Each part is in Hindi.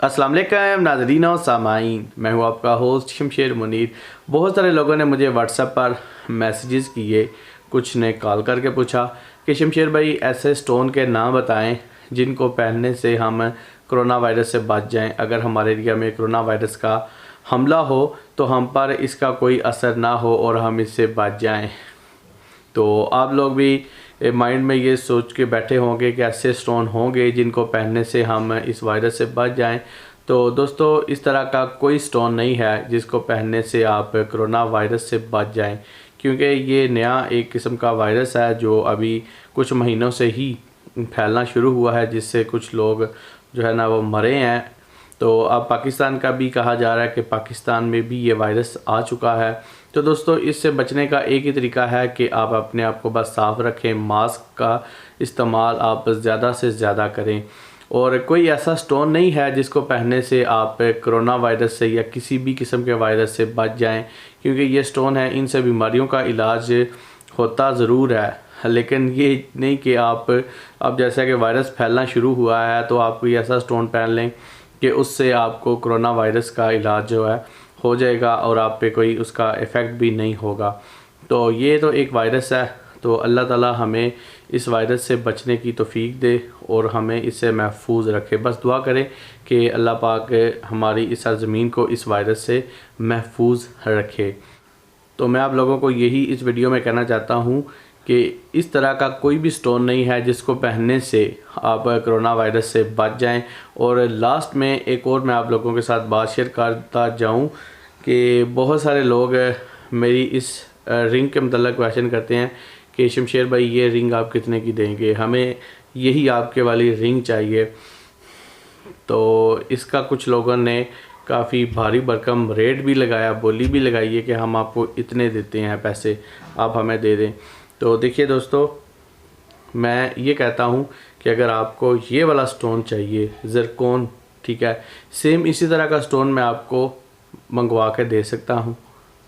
अस्सलाम वालेकुम नाज़रीन और सामाईन, मैं हूँ आपका होस्ट शमशेर मुनीर। बहुत सारे लोगों ने मुझे व्हाट्सएप पर मैसेजेस किए, कुछ ने कॉल करके पूछा कि शमशेर भाई ऐसे स्टोन के नाम बताएं जिनको पहनने से हम कोरोना वायरस से बच जाएं। अगर हमारे एरिया में कोरोना वायरस का हमला हो तो हम पर इसका कोई असर ना हो और हम इससे बच जाएं। तो आप लोग भी माइंड में ये सोच के बैठे होंगे कि ऐसे स्टोन होंगे जिनको पहनने से हम इस वायरस से बच जाएं। तो दोस्तों, इस तरह का कोई स्टोन नहीं है जिसको पहनने से आप कोरोना वायरस से बच जाएं, क्योंकि ये नया एक किस्म का वायरस है जो अभी कुछ महीनों से ही फैलना शुरू हुआ है, जिससे कुछ लोग जो है ना वो मरे हैं। तो अब पाकिस्तान का भी कहा जा रहा है कि पाकिस्तान में भी ये वायरस आ चुका है। तो दोस्तों, इससे बचने का एक ही तरीका है कि आप अपने आप को बस साफ़ रखें, मास्क का इस्तेमाल आप ज़्यादा से ज़्यादा करें। और कोई ऐसा स्टोन नहीं है जिसको पहनने से आप कोरोना वायरस से या किसी भी किस्म के वायरस से बच जाएं, क्योंकि ये स्टोन है, इनसे बीमारियों का इलाज होता ज़रूर है, लेकिन ये नहीं कि आप अब जैसा कि वायरस फैलना शुरू हुआ है तो आप कोई ऐसा स्टोन पहन लें कि उससे आपको कोरोना वायरस का इलाज जो है हो जाएगा और आप पे कोई उसका इफ़ेक्ट भी नहीं होगा। तो ये तो एक वायरस है, तो अल्लाह ताला हमें इस वायरस से बचने की तौफीक दे और हमें इससे महफूज रखे। बस दुआ करें कि अल्लाह पाक हमारी इस ज़मीन को इस वायरस से महफूज रखे। तो मैं आप लोगों को यही इस वीडियो में कहना चाहता हूँ कि इस तरह का कोई भी स्टोन नहीं है जिसको पहनने से आप कोरोना वायरस से बच जाएं। और लास्ट में एक और मैं आप लोगों के साथ बात शेयर करता जाऊं कि बहुत सारे लोग मेरी इस रिंग के मतलब क्वेश्चन करते हैं कि शमशेर भाई ये रिंग आप कितने की देंगे, हमें यही आपके वाली रिंग चाहिए। तो इसका कुछ लोगों ने काफ़ी भारी भरकम रेट भी लगाया, बोली भी लगाई है कि हम आपको इतने देते हैं पैसे, आप हमें दे दें। तो देखिए दोस्तों, मैं ये कहता हूँ कि अगर आपको ये वाला स्टोन चाहिए ज़रकोन, ठीक है, सेम इसी तरह का स्टोन मैं आपको मंगवा के दे सकता हूँ,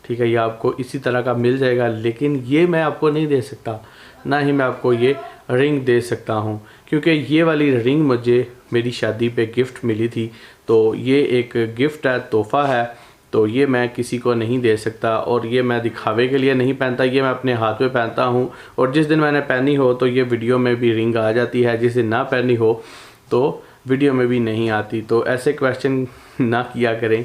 ठीक है, ये आपको इसी तरह का मिल जाएगा, लेकिन ये मैं आपको नहीं दे सकता, ना ही मैं आपको ये रिंग दे सकता हूँ, क्योंकि ये वाली रिंग मुझे मेरी शादी पे गिफ्ट मिली थी। तो ये एक गिफ्ट है, तोहफ़ा है, तो ये मैं किसी को नहीं दे सकता और ये मैं दिखावे के लिए नहीं पहनता, ये मैं अपने हाथ में पहनता हूँ। और जिस दिन मैंने पहनी हो तो ये वीडियो में भी रिंग आ जाती है, जिस दिन ना पहनी हो तो वीडियो में भी नहीं आती। तो ऐसे क्वेश्चन ना किया करें।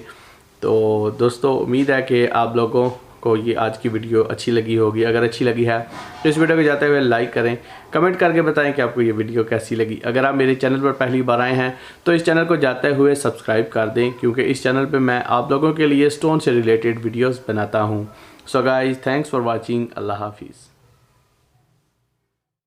तो दोस्तों, उम्मीद है कि आप लोगों को ये आज की वीडियो अच्छी लगी होगी। अगर अच्छी लगी है तो इस वीडियो को जाते हुए लाइक करें, कमेंट करके बताएं कि आपको ये वीडियो कैसी लगी। अगर आप मेरे चैनल पर पहली बार आए हैं तो इस चैनल को जाते हुए सब्सक्राइब कर दें, क्योंकि इस चैनल पे मैं आप लोगों के लिए स्टोन से रिलेटेड वीडियोस बनाता हूँ। So guys, thanks for watching. अल्लाह हाफिज़।